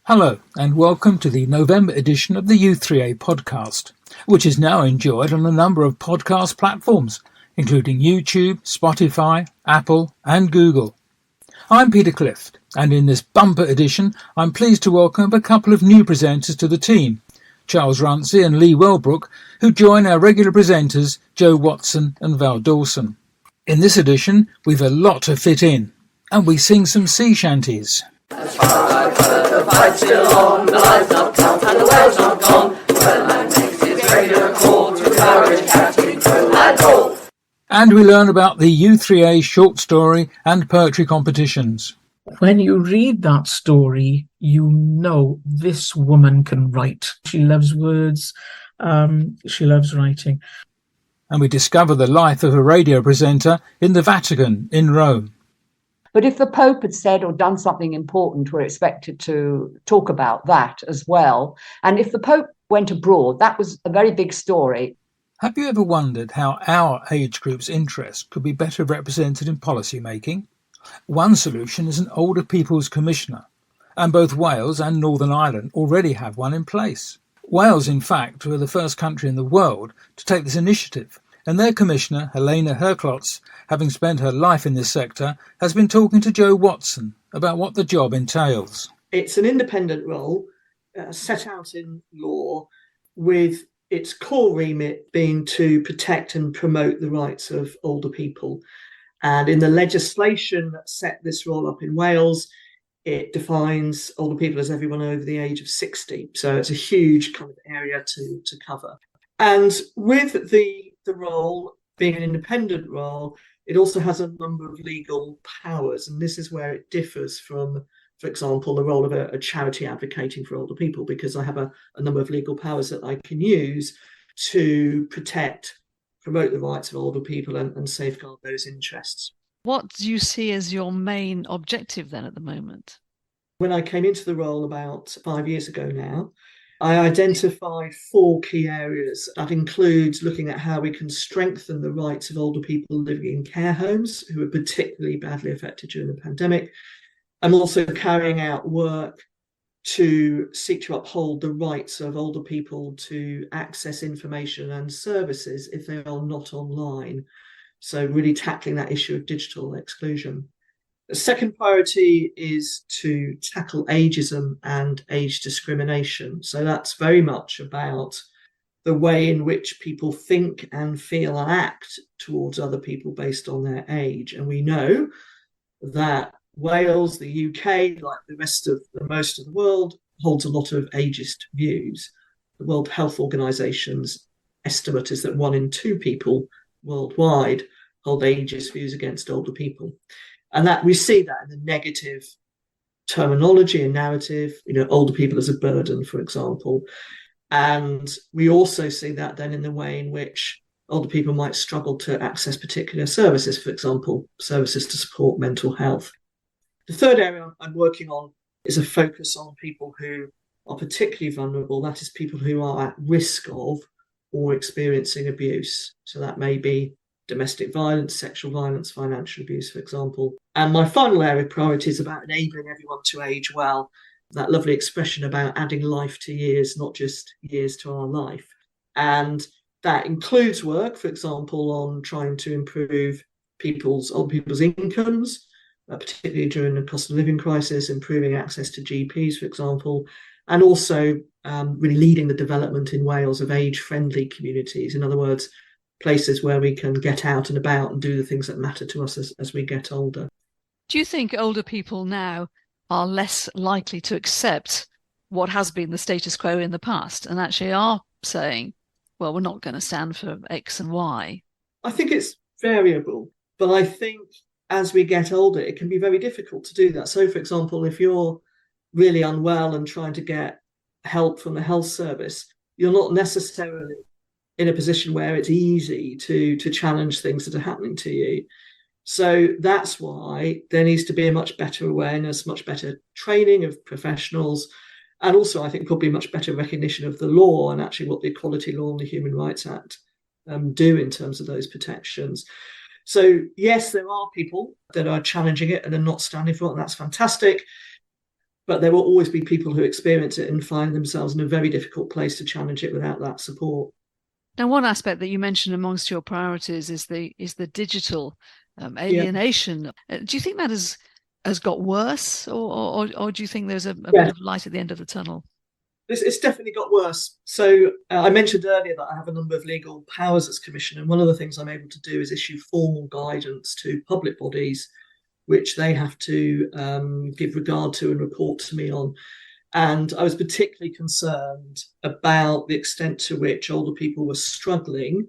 Hello and welcome to the November edition of the u3a podcast, which is now enjoyed on a number of podcast platforms, including YouTube, Spotify, Apple and Google. I'm Peter Clift, and in this bumper edition I'm pleased to welcome a couple of new presenters to the team, Charles Runcie and Lee Wellbrook, who join our regular presenters Jo Watson and Val Dawson. In this edition we've a lot to fit in, and we sing some sea shanties. The fight's still on, the line's not cut and the whale's not gone. Well, I makes its radio call to courage, captain, crew and all. And we learn about the u3a short story and poetry competitions. When you read that story, you know this woman can write. She loves words, she loves writing. And we discover the life of a radio presenter in the Vatican in Rome. But if the Pope had said or done something important, we're expected to talk about that as well. And if the Pope went abroad, that was a very big story. Have you ever wondered how our age group's interests could be better represented in policy making? One solution is an older people's commissioner, and both Wales and Northern Ireland already have one in place. Wales, in fact, were the first country in the world to take this initiative, and their commissioner, Helena Herklots, having spent her life in this sector, has been talking to Jo Watson about what the job entails. It's an independent role set out in law, with its core remit being to protect and promote the rights of older people. And in the legislation that set this role up in Wales, it defines older people as everyone over the age of 60. So it's a huge kind of area to cover. And with the role being an independent role, it also has a number of legal powers. And this is where it differs from, for example, the role of a charity advocating for older people, because I have a number of legal powers that I can use to protect, promote the rights of older people and safeguard those interests. What do you see as your main objective then at the moment? When I came into the role about 5 years ago now, I identified 4 key areas. That includes looking at how we can strengthen the rights of older people living in care homes who were particularly badly affected during the pandemic. I'm also carrying out work to seek to uphold the rights of older people to access information and services if they are not online. So really tackling that issue of digital exclusion. The second priority is to tackle ageism and age discrimination. So that's very much about the way in which people think and feel and act towards other people based on their age. And we know that Wales, the UK, like the rest of most of the world, holds a lot of ageist views. The World Health Organization's estimate is that 1 in 2 people worldwide hold ageist views against older people. And that we see that in the negative terminology and narrative, older people as a burden, for example. And we also see that then in the way in which older people might struggle to access particular services, for example, services to support mental health. The third area I'm working on is a focus on people who are particularly vulnerable. That is, people who are at risk of or experiencing abuse. So that may be domestic violence, sexual violence, financial abuse, for example. And my final area of priority is about enabling everyone to age well. That lovely expression about adding life to years, not just years to our life. And that includes work, for example, on trying to improve old people's incomes, particularly during the cost of living crisis, improving access to GPs, for example, and also really leading the development in Wales of age-friendly communities. In other words, places where we can get out and about and do the things that matter to us as we get older. Do you think older people now are less likely to accept what has been the status quo in the past and actually are saying, well, we're not going to stand for X and Y? I think it's variable, but I think as we get older, it can be very difficult to do that. So, for example, if you're really unwell and trying to get help from the health service, you're not necessarily in a position where it's easy to challenge things that are happening to you. So that's why there needs to be a much better awareness, much better training of professionals, and also I think probably much better recognition of the law and actually what the Equality Law and the Human Rights Act do in terms of those protections. So yes, there are people that are challenging it and are not standing for it, and that's fantastic. But there will always be people who experience it and find themselves in a very difficult place to challenge it without that support. Now, one aspect that you mentioned amongst your priorities is the digital alienation. Do you think that has got worse, or do you think there's a bit of light at the end of the tunnel? It's definitely got worse. So I mentioned earlier that I have a number of legal powers as Commissioner, and one of the things I'm able to do is issue formal guidance to public bodies, which they have to give regard to and report to me on. And I was particularly concerned about the extent to which older people were struggling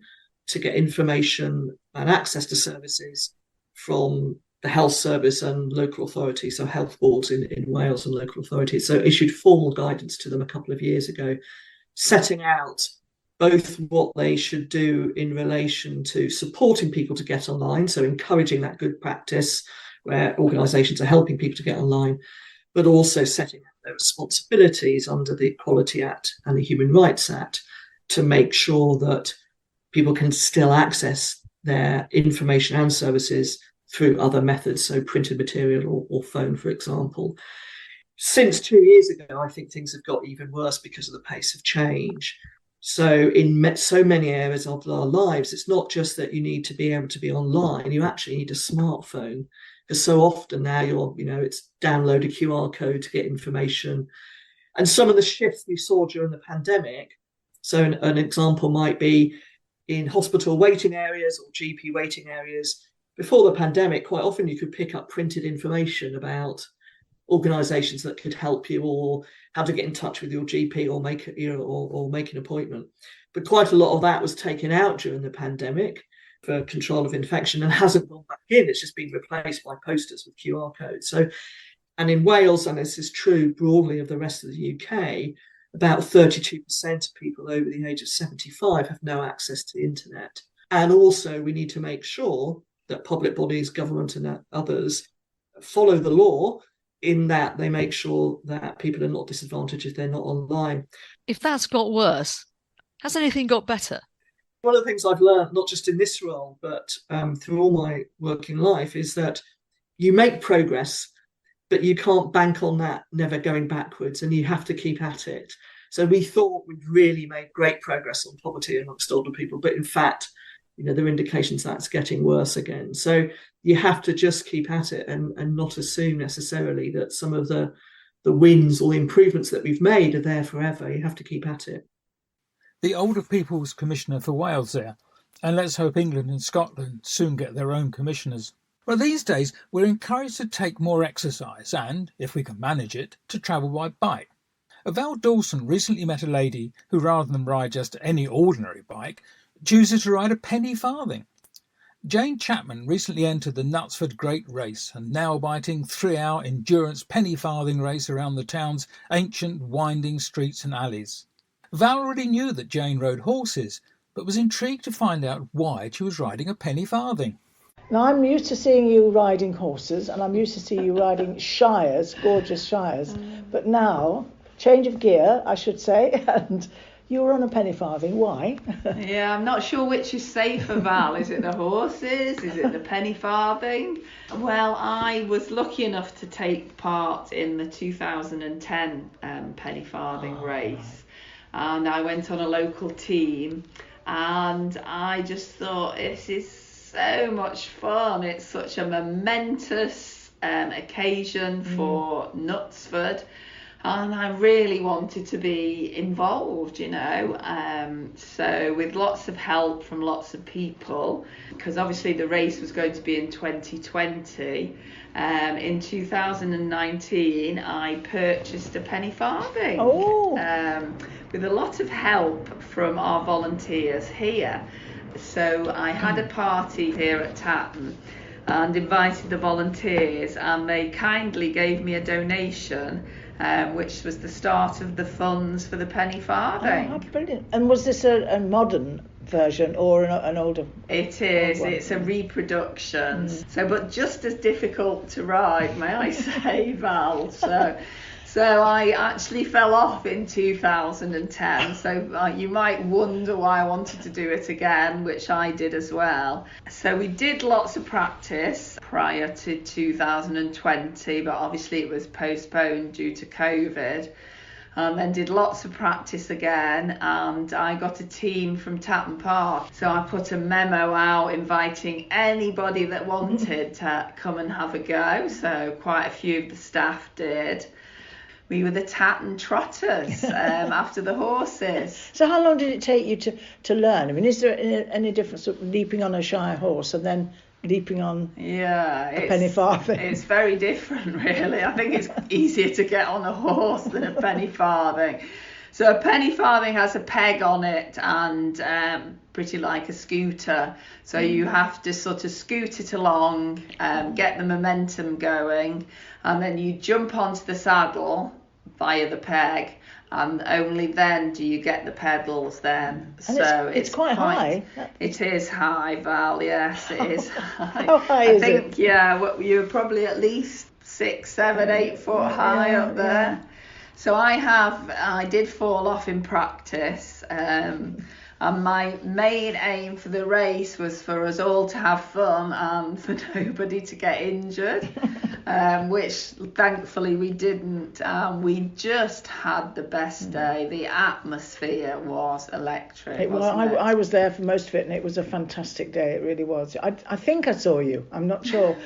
to get information and access to services from the health service and local authorities, so health boards in Wales and local authorities. So issued formal guidance to them a couple of years ago, setting out both what they should do in relation to supporting people to get online, so encouraging that good practice where organisations are helping people to get online, but also setting out their responsibilities under the Equality Act and the Human Rights Act to make sure that people can still access their information and services through other methods, so printed material or phone, for example. Since 2 years ago, I think things have got even worse because of the pace of change. So in so many areas of our lives, it's not just that you need to be able to be online, you actually need a smartphone. Because so often now it's download a QR code to get information. And some of the shifts we saw during the pandemic, so an example might be in hospital waiting areas or GP waiting areas. Before the pandemic, quite often you could pick up printed information about organisations that could help you, or how to get in touch with your GP or make an appointment. But quite a lot of that was taken out during the pandemic for control of infection and hasn't gone back in. It's just been replaced by posters with QR codes. So, and in Wales, and this is true broadly of the rest of the UK, about 32% of people over the age of 75 have no access to the internet. And also we need to make sure that public bodies, government and others follow the law in that they make sure that people are not disadvantaged if they're not online. If that's got worse, has anything got better? One of the things I've learned, not just in this role, but through all my working life, is that you make progress, but you can't bank on that never going backwards, and you have to keep at it. So we thought we'd really made great progress on poverty amongst older people, but in fact, there are indications that's getting worse again. So you have to just keep at it and not assume necessarily that some of the wins or the improvements that we've made are there forever. You have to keep at it. The Older People's Commissioner for Wales there, and let's hope England and Scotland soon get their own commissioners. Well, these days we're encouraged to take more exercise and, if we can manage it, to travel by bike. Val Dawson recently met a lady who, rather than ride just any ordinary bike, chooses to ride a penny farthing. Jane Chapman recently entered the Knutsford Great Race, a nail-biting 3-hour endurance penny farthing race around the town's ancient winding streets and alleys. Val already knew that Jane rode horses, but was intrigued to find out why she was riding a penny farthing. Now, I'm used to seeing you riding horses, and I'm used to seeing you riding shires, gorgeous shires. But now, change of gear, I should say, and you were on a penny farthing. Why? Yeah, I'm not sure which is safer, Val. Is it the horses? Is it the penny farthing? Well, I was lucky enough to take part in the 2010 penny farthing race. And I went on a local team, and I just thought, this is so much fun. It's such a momentous occasion for Knutsford, and I really wanted to be involved, so with lots of help from lots of people, because obviously the race was going to be in 2020. In 2019, I purchased a penny farthing with a lot of help from our volunteers here. So I had a party here at Tatton and invited the volunteers, and they kindly gave me a donation, which was the start of the funds for the penny farthing. Oh, brilliant. And was this a modern version or an older? It is. It's a reproduction. So, but just as difficult to ride, may I say, Val. So So I actually fell off in 2010. So you might wonder why I wanted to do it again, which I did as well. So we did lots of practice prior to 2020, but obviously it was postponed due to COVID. And then did lots of practice again, and I got a team from Tatton Park. So I put a memo out inviting anybody that wanted to come and have a go. So quite a few of the staff did. We were the Tatton Trotters after the horses. So how long did it take you to learn? I mean, is there any difference of leaping on a Shire horse and then leaping on a penny farthing? It's very different, really. I think it's easier to get on a horse than a penny farthing. So a penny farthing has a peg on it and pretty like a scooter. So you have to sort of scoot it along, get the momentum going, and then you jump onto the saddle via the peg, and only then do you get the pedals then. And so it's quite high. It is high, Val, yes, it is high. How high is it? I think, you're probably at least 6, 7, 8 foot high up there. Yeah. So I did fall off in practice, and my main aim for the race was for us all to have fun and for nobody to get injured, which thankfully we didn't. We just had the best day. The atmosphere was electric. I was there for most of it, and it was a fantastic day. It really was. I think I saw you. I'm not sure.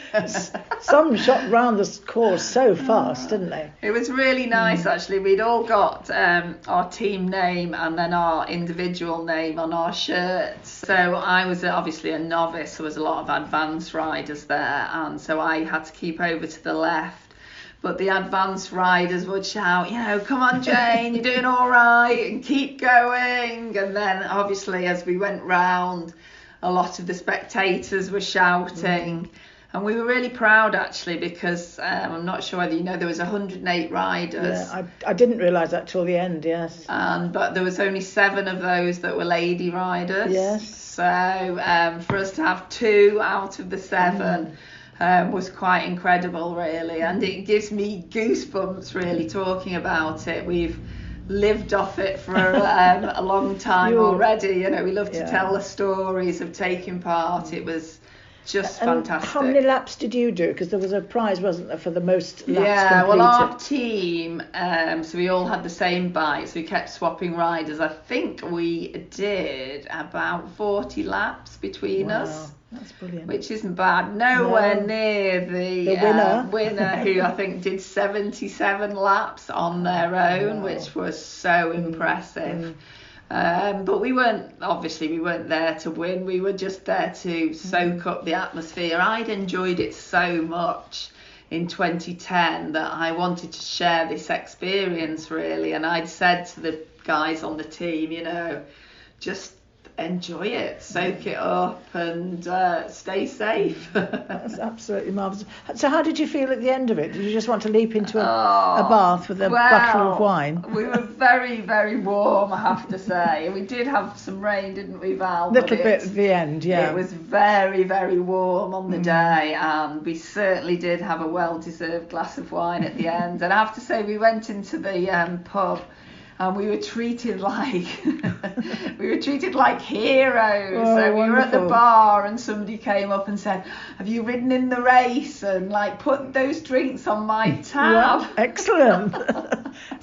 Some shot round the course so fast, didn't they? It was really nice, actually. We'd all got our team name and then our individual name on our shirts. So I was obviously a novice. There was a lot of advanced riders there, and so I had to keep over to the left. But the advanced riders would shout, come on, Jane, you're doing all right, and keep going. And then obviously as we went round, a lot of the spectators were shouting. And we were really proud, actually, because I'm not sure whether you know, there was 108 riders. Yeah, I didn't realise that till the end, yes. But there was only 7 of those that were lady riders. Yes. So for us to have 2 out of the 7 was quite incredible, really. And it gives me goosebumps, really, talking about it. We've lived off it for a long time already. We love to tell the stories of taking part. It was just fantastic. How many laps did you do? Because there was a prize, wasn't there, for the most laps completed? Well, our team, so we all had the same bike, so we kept swapping riders. I think we did about 40 laps between us. That's brilliant. Which isn't bad. Nowhere near the winner who I think did 77 laps on their own, which was so impressive. But we weren't there to win. We were just there to soak up the atmosphere. I'd enjoyed it so much in 2010 that I wanted to share this experience, really. And I'd said to the guys on the team, just enjoy it, soak it up, and stay safe. That's absolutely marvellous. So how did you feel at the end of it? Did you just want to leap into a bath with a bottle of wine? We were very, very warm, I have to say. We did have some rain, didn't we, Val? Little bit at the end, yeah. It was very, very warm on the day, and we certainly did have a well-deserved glass of wine at the end. And I have to say, we went into the pub, and we were treated like heroes. So we were at the bar, and somebody came up and said, "Have you ridden in the race?" And put those drinks on my tab. Yeah, excellent.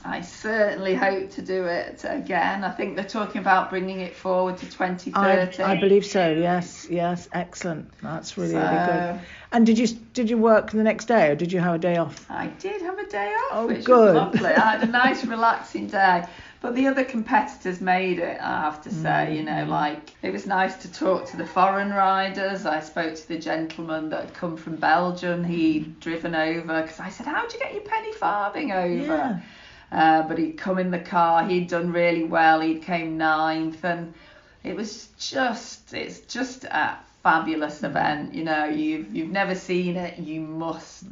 I certainly hope to do it again. I think they're talking about bringing it forward to 2030. I believe so. Yes, excellent. That's really good. And did you work the next day, or did you have a day off? I did have a day off, which good. was lovely. I had a nice relaxing day. But the other competitors made it, I have to say, it was nice to talk to the foreign riders. I spoke to the gentleman that had come from Belgium. He'd driven over, because I said, "How'd you get your penny farthing over?" Yeah. But he'd come in the car. He'd done really well. He came 9th, and it's just a fabulous event. You've never seen it, you must.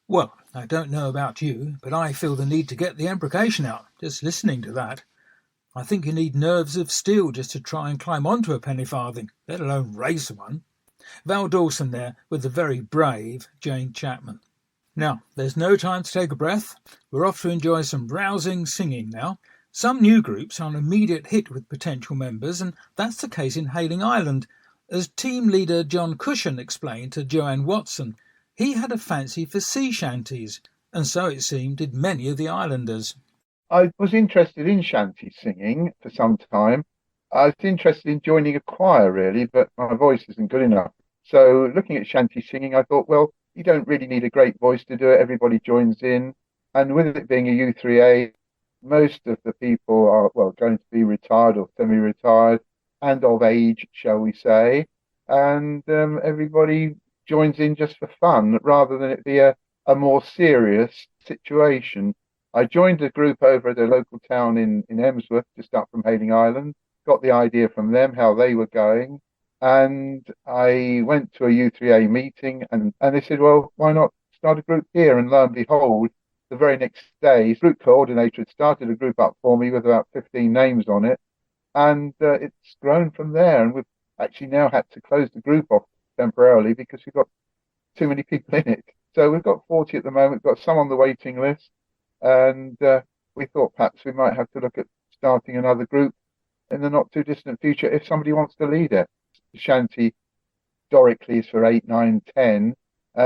Well, I don't know about you, but I feel the need to get the embrocation out, just listening to that. I think you need nerves of steel just to try and climb onto a penny farthing, let alone race one. Val Dawson there with the very brave Jane Chapman. Now, there's no time to take a breath. We're off to enjoy some rousing singing now. Some new groups are an immediate hit with potential members, and that's the case in Hayling Island. As team leader John Cushion explained to Joanne Watson, he had a fancy for sea shanties, and so it seemed did many of the islanders. I was interested in shanty singing for some time. I was interested in joining a choir, really, but my voice isn't good enough. So looking at shanty singing, I thought, well, you don't really need a great voice to do it. Everybody joins in. And with it being a U3A, most of the people are, well, going to be retired or semi-retired and of age, shall we say. And everybody joins in just for fun rather than it be a more serious situation. I joined a group over at a local town in Emsworth, just up from Hayling Island, got the idea from them how they were going. And I went to a U3A meeting and they said, well, why not start a group here? And lo and behold, the very next day, group coordinator had started a group up for me with about 15 names on it. And it's grown from there. And we've actually now had to close the group off temporarily because we've got too many people in it. So we've got 40 at the moment, we've got some on the waiting list. And we thought perhaps we might have to look at starting another group in the not too distant future if somebody wants to lead it. Shanty historically is for 8, 9, 10.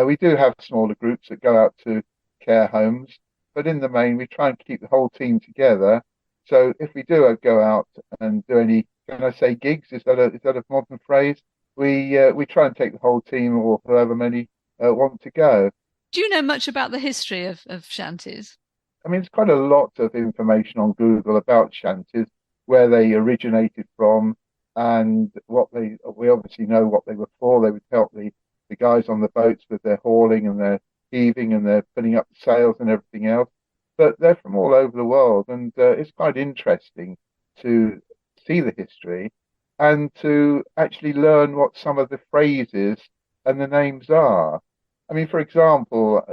We do have smaller groups that go out to care homes, but in the main we try and keep the whole team together. So if we do go out and do any, can I say gigs? Is that a modern phrase? We try and take the whole team or however many want to go. Do you know much about the history of shanties? I mean, there's quite a lot of information on Google about shanties, where they originated from, and we obviously know what they were for. They would help the guys on the boats with their hauling and their heaving and their putting up the sails and everything else. But they're from all over the world, and it's quite interesting to see the history and to actually learn what some of the phrases and the names are. I mean, for example,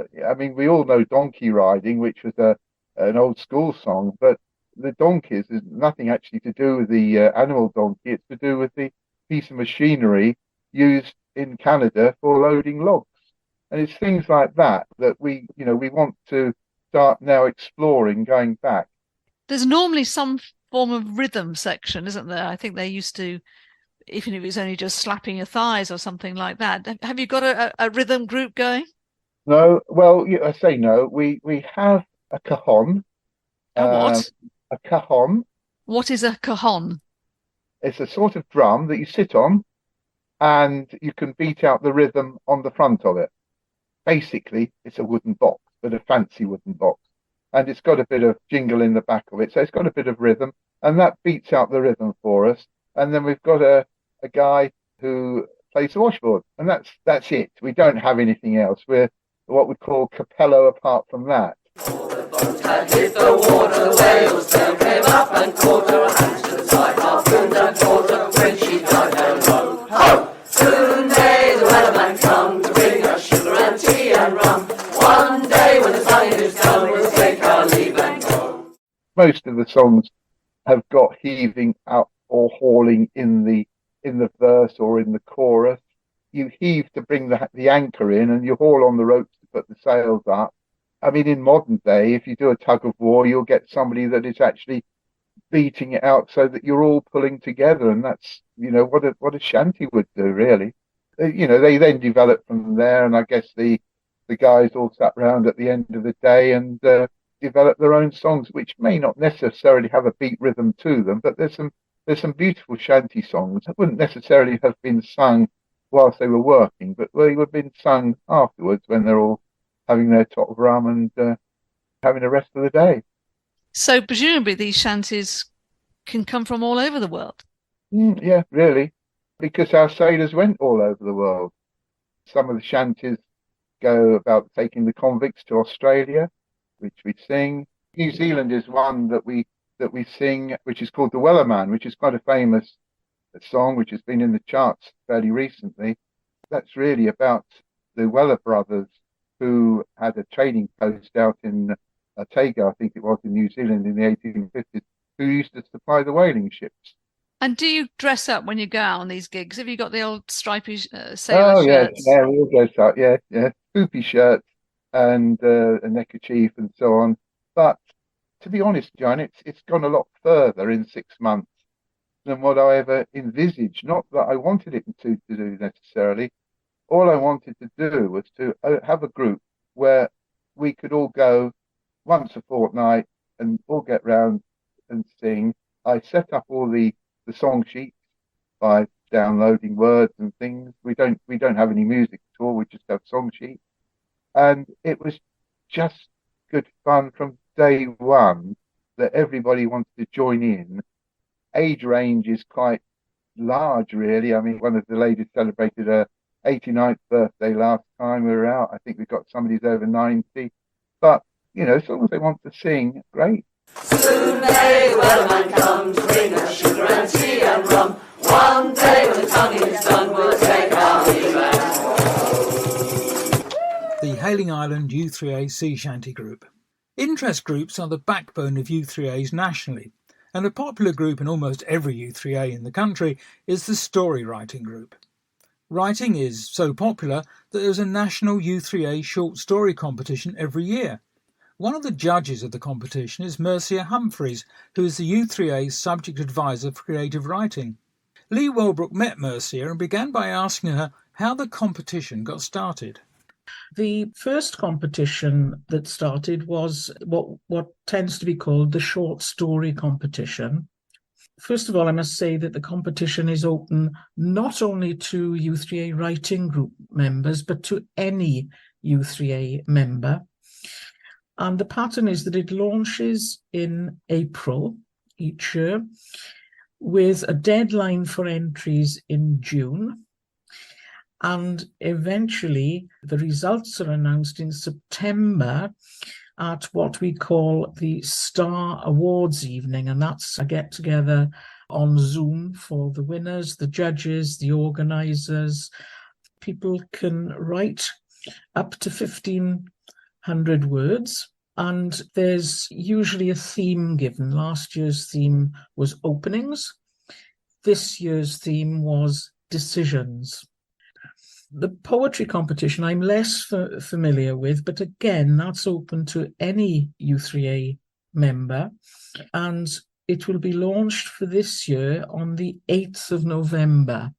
we all know donkey riding, which was an old school song, but the donkeys is nothing actually to do with the animal donkey. It's to do with the piece of machinery used in Canada for loading logs. And it's things like that we want to start now exploring, going back. There's normally some form of rhythm section, isn't there? I think they used to, even if it was only just slapping your thighs or something like that. Have you got a rhythm group going? No, well, I say no. We have a cajon. A what? A cajon. What is a cajon? It's a sort of drum that you sit on and you can beat out the rhythm on the front of it. Basically, it's a wooden box, but a fancy wooden box. And it's got a bit of jingle in the back of it. So it's got a bit of rhythm and that beats out the rhythm for us. And then we've got a guy who plays the washboard, and that's it. We don't have anything else. We're what we call capello apart from that. Had hit the water, the whale's tail came up and caught her hands to the side, half moon and quarter, when she died down low. Ho! Soon may the weatherman come to bring us sugar and tea and rum. One day when the sun is done, we'll take our leave and go. Most of the songs have got heaving out or hauling in the verse or in the chorus. You heave to bring the anchor in, and you haul on the ropes to put the sails up. I mean, in modern day, if you do a tug of war, you'll get somebody that is actually beating it out so that you're all pulling together, and that's what a shanty would do, really. They then develop from there, and I guess the guys all sat round at the end of the day and develop their own songs, which may not necessarily have a beat rhythm to them, but there's some beautiful shanty songs that wouldn't necessarily have been sung whilst they were working, but they would have been sung afterwards when they're all having their tot of rum and having the rest of the day. So presumably these shanties can come from all over the world. Yeah, really, because our sailors went all over the world. Some of the shanties go about taking the convicts to Australia, which we sing. New Zealand is one that we sing, which is called The Wellerman, which is quite a famous song, which has been in the charts fairly recently. That's really about the Weller brothers, who had a trading post out in Otago, I think it was, in New Zealand in the 1850s, who used to supply the whaling ships. And do you dress up when you go out on these gigs? Have you got the old stripy sailor shirts? shirts? Yeah, we all dress up, yeah. Poopy shirts and a neckerchief and so on. But to be honest, John, it's gone a lot further in 6 months than what I ever envisaged. Not that I wanted it to do necessarily. All I wanted to do was to have a group where we could all go once a fortnight and all get round and sing. I set up all the song sheets by downloading words and things. We don't have any music at all. We just have song sheets, and it was just good fun from day one. That everybody wanted to join in. Age range is quite large, really. I mean, one of the ladies celebrated her 89th birthday last time we were out. I think we've got somebody who's over 90. But, as long as they want to sing, great. Soon may the wellerman come to bring us sugar and tea and rum. One day when the tonguing is done, we'll take our leave and The Hayling Island u3a Sea Shanty Group. Interest groups are the backbone of u3as nationally, and a popular group in almost every u3a in the country is the story writing group. Writing is so popular that there's a national u3a short story competition every year. One of the judges of the competition is Mercia Humphreys, who is the u3a's subject advisor for creative writing. Lee Welbrook met Mercia and began by asking her how the competition got started. The first competition that started was what tends to be called the short story competition. First of all, I must say that the competition is open not only to u3a writing group members, but to any u3a member. And the pattern is that it launches in April each year, with a deadline for entries in June. And eventually the results are announced in September at what we call the Star Awards evening. And that's a get-together on Zoom for the winners, the judges, the organisers. People can write up to 1,500 words. And there's usually a theme given. Last year's theme was openings. This year's theme was decisions. The poetry competition I'm less familiar with, but again, that's open to any u3a member. And it will be launched for this year on the 8th of November.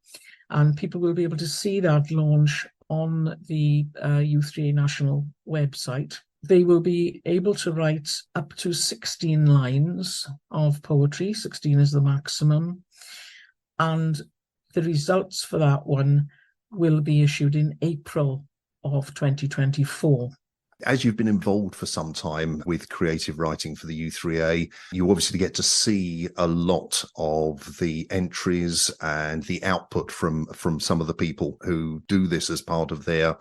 And people will be able to see that launch on the u3a national website. They will be able to write up to 16 lines of poetry. 16 is the maximum. And the results for that one will be issued in April of 2024. As you've been involved for some time with creative writing for the u3a, you obviously get to see a lot of the entries and the output from some of the people who do this as part of their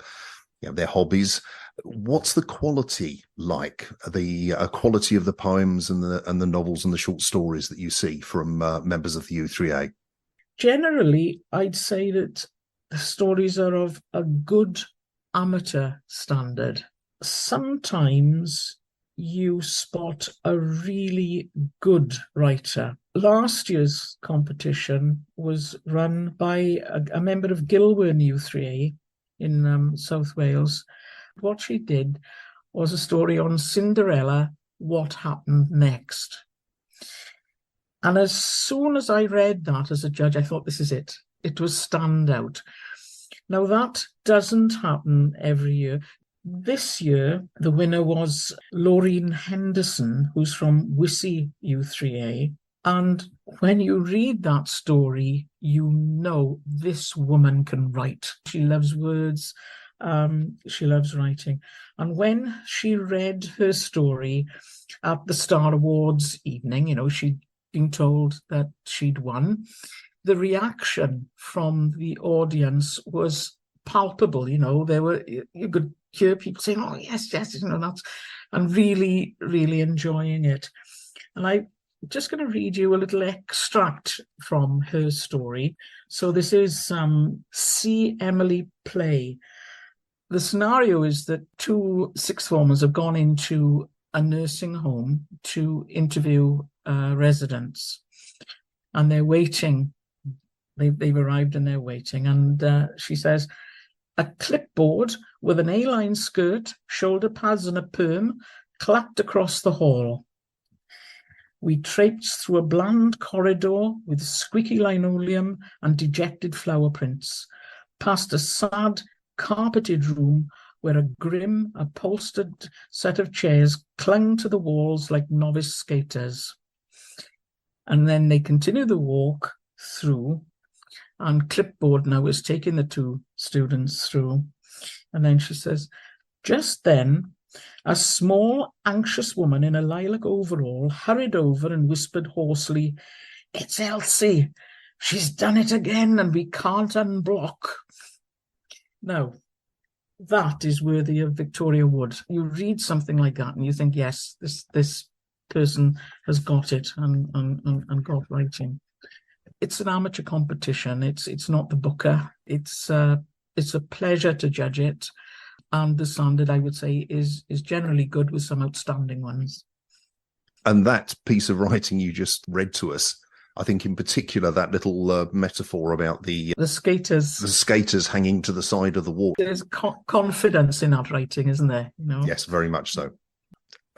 hobbies. What's the quality like? The quality of the poems and the novels and the short stories that you see from members of the u3a? Generally, I'd say that the stories are of a good amateur standard. Sometimes you spot a really good writer. Last year's competition was run by a member of Gilwern u3a in South Wales. What she did was a story on Cinderella, What Happened Next. And as soon as I read that as a judge, I thought, this is it. It was standout. Now, that doesn't happen every year. This year, the winner was Laureen Henderson, who's from Wissey u3a. And when you read that story, you know this woman can write. She loves words. She loves writing. And when she read her story at the Star Awards evening, she'd been told that she'd won. The reaction from the audience was palpable. You could hear people saying, "Oh, yes, that's," and really, really enjoying it. And I'm just going to read you a little extract from her story. So this is See Emily Play. The scenario is that two sixth formers have gone into a nursing home to interview residents, and they're waiting. They've arrived and they're waiting. And she says, A clipboard with an A-line skirt, shoulder pads and a perm clapped across the hall. We traipsed through a bland corridor with squeaky linoleum and dejected flower prints, past a sad, carpeted room where a grim, upholstered set of chairs clung to the walls like novice skaters. And then they continue the walk through, and clipboard now is taking the two students through. And then she says, just then, a small, anxious woman in a lilac overall hurried over and whispered hoarsely, "It's Elsie. She's done it again and we can't unblock." Now, that is worthy of Victoria Wood. You read something like that and you think, yes, this person has got it and got writing. It's an amateur competition. It's not the Booker. It's a pleasure to judge it. And the standard, I would say, is generally good with some outstanding ones. And that piece of writing you just read to us, I think in particular that little metaphor about the skaters hanging to the side of the wall. There's confidence in that writing, isn't there? You know? Yes, very much so.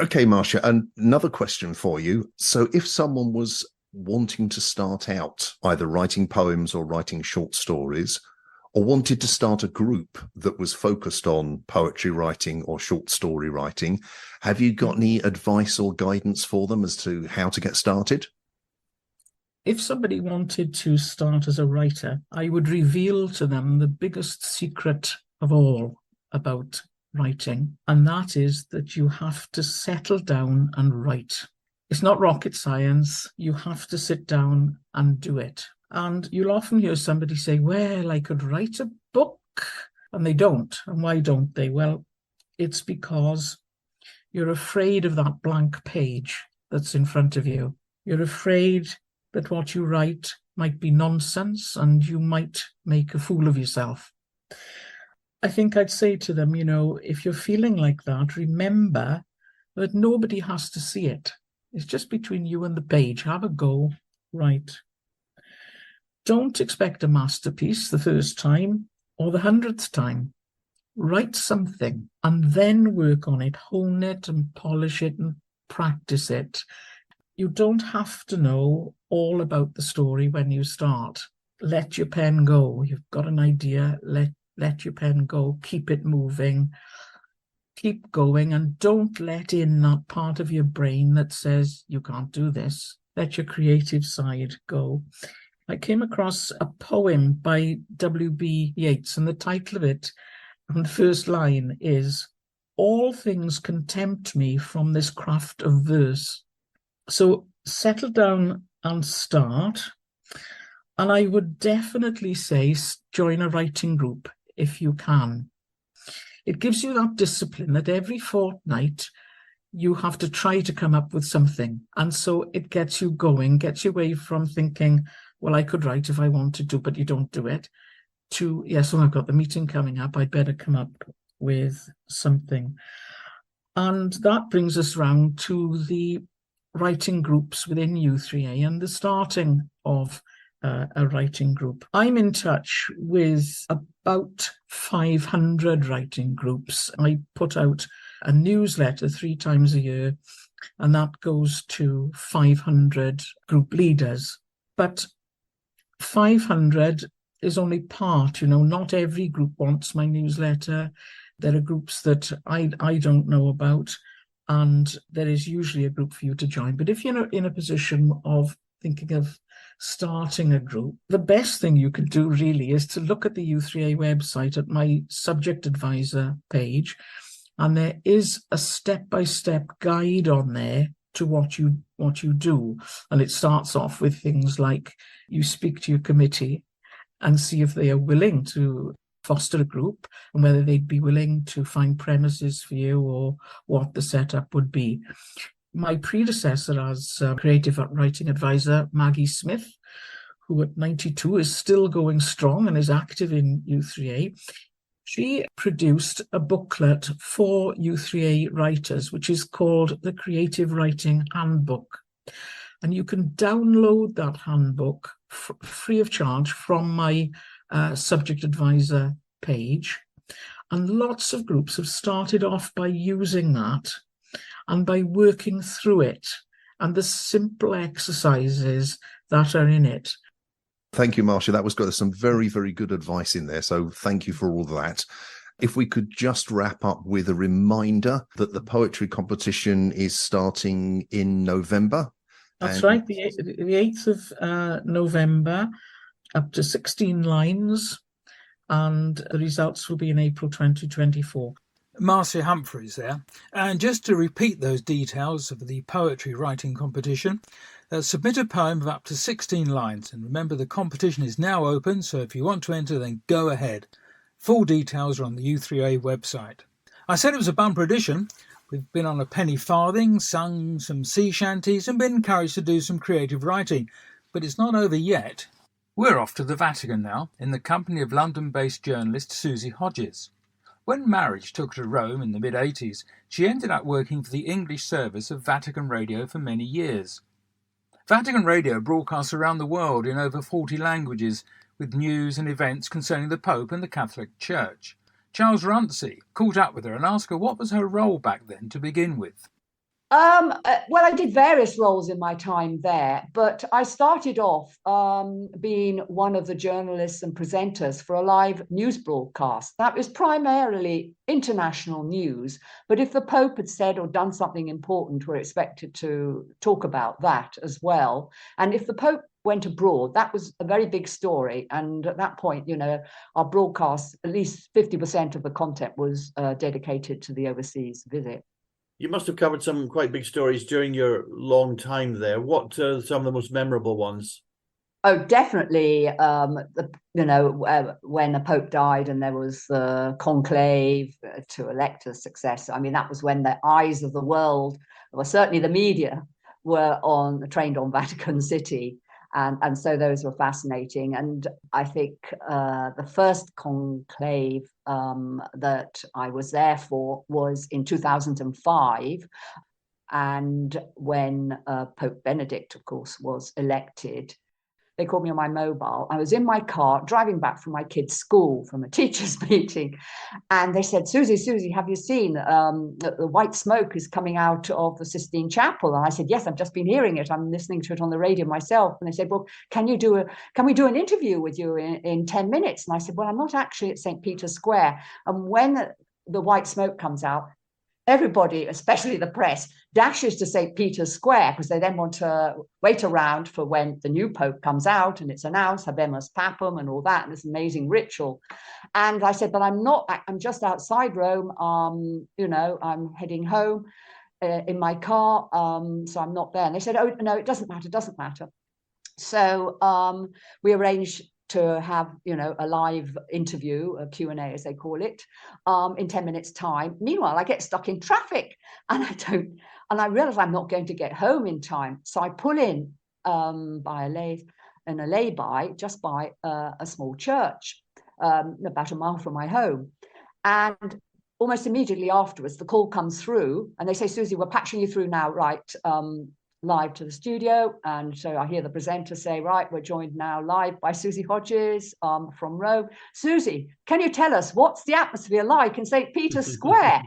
Okay, Marcia, another question for you. So if someone was wanting to start out either writing poems or writing short stories, or wanted to start a group that was focused on poetry writing or short story writing, have you got any advice or guidance for them as to how to get started? If somebody wanted to start as a writer, I would reveal to them the biggest secret of all about writing, and that is that you have to settle down and write. It's not rocket science. You have to sit down and do it. And you'll often hear somebody say, well, I could write a book, and they don't. And why don't they? Well, it's because you're afraid of that blank page that's in front of you. You're afraid that what you write might be nonsense and you might make a fool of yourself. I think I'd say to them, if you're feeling like that, remember that nobody has to see it. It's just between you and the page. Have a go, write. Don't expect a masterpiece the first time or the 100th time. Write something and then work on it, hone it and polish it and practice it. You don't have to know all about the story when you start. Let your pen go. You've got an idea, let your pen go, keep it moving, keep going, and don't let in that part of your brain that says you can't do this. Let your creative side go. I came across a poem by W.B. Yeats, and the title of it, and the first line is, "All things can tempt me from this craft of verse." So settle down and start. And I would definitely say join a writing group if you can. It gives you that discipline that every fortnight you have to try to come up with something. And so it gets you going, gets you away from thinking, well, I could write if I wanted to, but you don't do it, to, yes, I've got the meeting coming up, I'd better come up with something. And that brings us round to the writing groups within U3A and the starting of a writing group. I'm in touch with about 500 writing groups. I put out a newsletter 3 times a year, and that goes to 500 group leaders. But 500 is only part, not every group wants my newsletter. There are groups that I don't know about, and there is usually a group for you to join. But if you're in a position of thinking of starting a group, the best thing you can do really is to look at the U3A website at my subject advisor page, and there is a step-by-step guide on there to what you do. And it starts off with things like you speak to your committee and see if they are willing to foster a group and whether they'd be willing to find premises for you or what the setup would be. My predecessor as creative writing advisor, Maggie Smith, who at 92 is still going strong and is active in U3A, she produced a booklet for U3A writers, which is called the Creative Writing Handbook. And you can download that handbook free of charge from my subject advisor page. And lots of groups have started off by using that and by working through it and the simple exercises that are in it. Thank you, Marcia. That was got some very, very good advice in there. So thank you for all that. If we could just wrap up with a reminder that the poetry competition is starting in November. That's right, the 8th of November, up to 16 lines, and the results will be in April 2024. Marcia Humphreys there. And just to repeat those details of the poetry writing competition, submit a poem of up to 16 lines. And remember, the competition is now open, so if you want to enter, then go ahead. Full details are on the u3a website. I said it was a bumper edition. We've been on a penny farthing, sung some sea shanties and been encouraged to do some creative writing. But it's not over yet. We're off to the Vatican now, in the company of London-based journalist Susie Hodges. When marriage took her to Rome in the mid-80s, she ended up working for the English service of Vatican Radio for many years. Vatican Radio broadcasts around the world in over 40 languages, with news and events concerning the Pope and the Catholic Church. Charles Runcie caught up with her and asked her what was her role back then to begin with. Well, I did various roles in my time there, but I started off being one of the journalists and presenters for a live news broadcast. That was primarily international news, but if the Pope had said or done something important, we're expected to talk about that as well. And if the Pope went abroad, that was a very big story. And at that point, our broadcast, at least 50% of the content was dedicated to the overseas visit. You must have covered some quite big stories during your long time there. What are some of the most memorable ones? Oh, definitely. When the Pope died and there was the conclave to elect a successor. I mean, that was when the eyes of the world, well, certainly the media, were trained on Vatican City. And so those were fascinating. And I think the first conclave that I was there for was in 2005. And when Pope Benedict, of course, was elected, they called me on my mobile. I was in my car driving back from my kids' school from a teachers' meeting. And they said, Susie, have you seen that the white smoke is coming out of the Sistine Chapel? And I said, yes, I've just been hearing it. I'm listening to it on the radio myself. And they said, well, can we do an interview with you in 10 minutes? And I said, well, I'm not actually at St. Peter's Square. And when the white smoke comes out, everybody, especially the press, dashes to St. Peter's Square because they then want to wait around for when the new Pope comes out and it's announced, Habemus Papam and all that, and this amazing ritual. And I said, but I'm just outside Rome. I'm heading home in my car, so I'm not there. And they said, oh, no, it doesn't matter. So we arranged to have, a live interview, a Q&A as they call it, in 10 minutes time. Meanwhile, I get stuck in traffic and I realize I'm not going to get home in time. So I pull in by a lay-by just by a small church, about a mile from my home. And almost immediately afterwards, the call comes through and they say, Susie, we're patching you through now, right, live to the studio. And so I hear the presenter say, right, we're joined now live by Susie Hodges from Rome. Susie, can you tell us what's the atmosphere like in St. Peter's Square?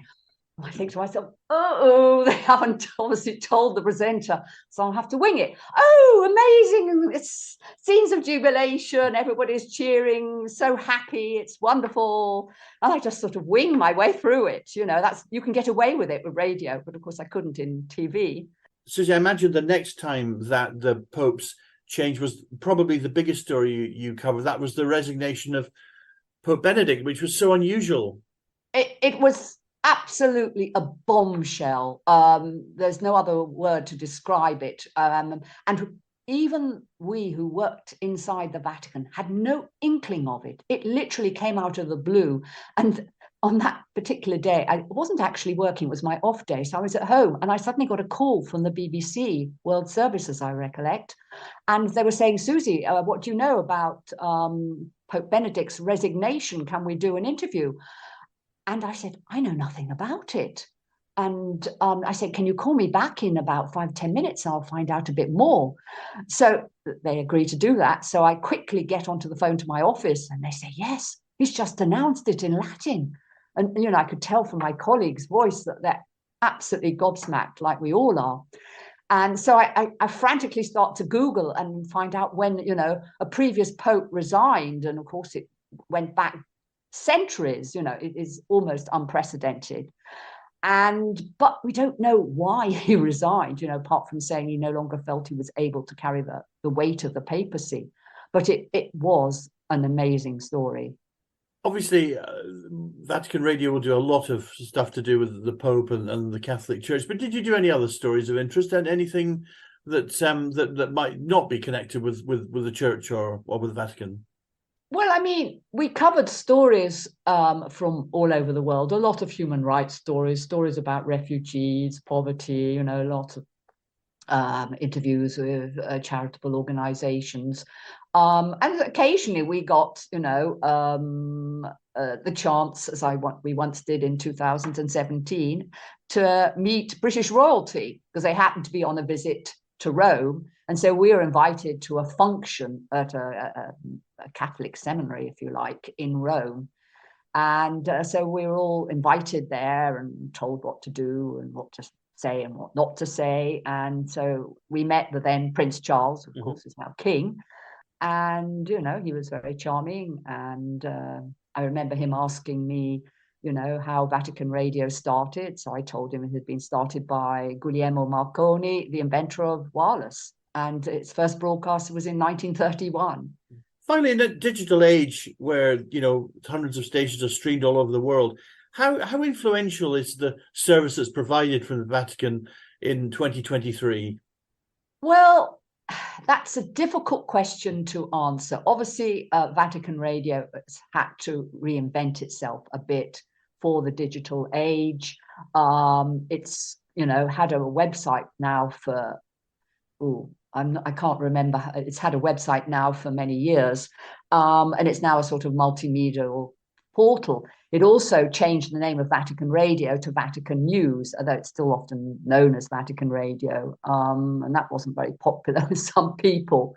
I think to myself, they haven't obviously told the presenter, so I'll have to wing it. Oh, amazing. It's scenes of jubilation. Everybody's cheering, so happy. It's wonderful. And I just sort of wing my way through it. You can get away with it with radio, but of course I couldn't in TV. Susie, I imagine the next time that the Pope's change was probably the biggest story you covered. That was the resignation of Pope Benedict, which was so unusual. It was absolutely a bombshell. There's no other word to describe it. And even we who worked inside the Vatican had no inkling of it. It literally came out of the blue. And on that particular day, I wasn't actually working. It was my off day. So I was at home and I suddenly got a call from the BBC World Services, I recollect. And they were saying, Susie, what do you know about Pope Benedict's resignation? Can we do an interview? And I said, I know nothing about it. And I said, can you call me back in about 5-10 minutes? I'll find out a bit more. So they agreed to do that. So I quickly get onto the phone to my office and they say, yes, he's just announced it in Latin. And, I could tell from my colleague's voice that they're absolutely gobsmacked, like we all are. And so I frantically start to Google and find out when, a previous pope resigned. And of course, it went back centuries, it is almost unprecedented. But we don't know why he resigned, apart from saying he no longer felt he was able to carry the weight of the papacy. But it was an amazing story. Obviously, Vatican Radio will do a lot of stuff to do with the Pope and the Catholic Church. But did you do any other stories of interest and anything that might not be connected with the Church or with the Vatican? Well, I mean, we covered stories from all over the world, a lot of human rights stories about refugees, poverty, a lot of interviews with charitable organizations. And occasionally we got, the chance, as we once did in 2017, to meet British royalty because they happened to be on a visit to Rome. And so we were invited to a function at a Catholic seminary, if you like, in Rome. And so we were all invited there and told what to do and what to say and what not to say. And so we met the then Prince Charles, of course, is now king. And, he was very charming. And I remember him asking me, how Vatican Radio started. So I told him it had been started by Guglielmo Marconi, the inventor of wireless. And its first broadcast was in 1931. Finally, in a digital age where, hundreds of stations are streamed all over the world, how influential is the service that's provided from the Vatican in 2023? Well, that's a difficult question to answer. Obviously, Vatican Radio has had to reinvent itself a bit for the digital age. It's, had a website now for, I can't remember. It's had a website now for many years, and it's now a sort of multimedia portal. It also changed the name of Vatican Radio to Vatican News, although it's still often known as Vatican Radio, and that wasn't very popular with some people.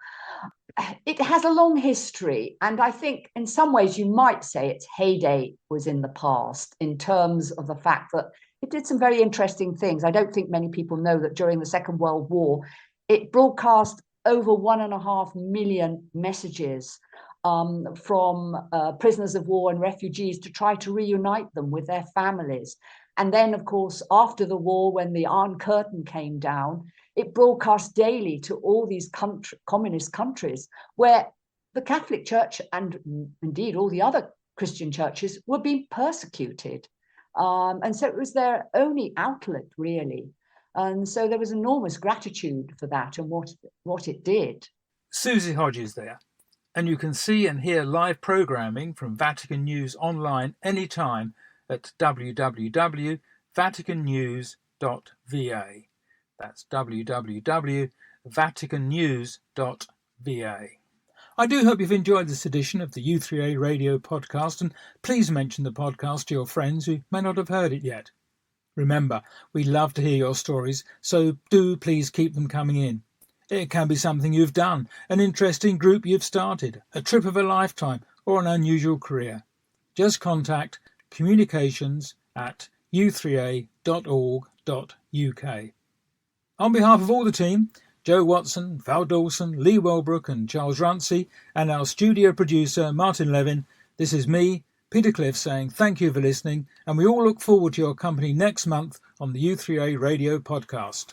It has a long history, and I think in some ways you might say its heyday was in the past in terms of the fact that it did some very interesting things. I don't think many people know that during the Second World War, it broadcast over 1.5 million messages from prisoners of war and refugees to try to reunite them with their families. And then, of course, after the war, when the Iron Curtain came down, it broadcast daily to all these communist countries where the Catholic Church and indeed all the other Christian churches were being persecuted. And so it was their only outlet, really. And so there was enormous gratitude for that and what it did. Susie Hodges there. And you can see and hear live programming from Vatican News online anytime at www.vaticannews.va. That's www.vaticannews.va. I do hope you've enjoyed this edition of the u3a Radio podcast, and please mention the podcast to your friends who may not have heard it yet. Remember, we love to hear your stories, so do please keep them coming in. It can be something you've done, an interesting group you've started, a trip of a lifetime, or an unusual career. Just contact communications@u3a.org.uk. On behalf of all the team, Joe Watson, Val Dawson, Lee Welbrook and Charles Runcie, and our studio producer Martin Levin, this is me, Peter Cliff, saying thank you for listening, and we all look forward to your company next month on the U3A Radio podcast.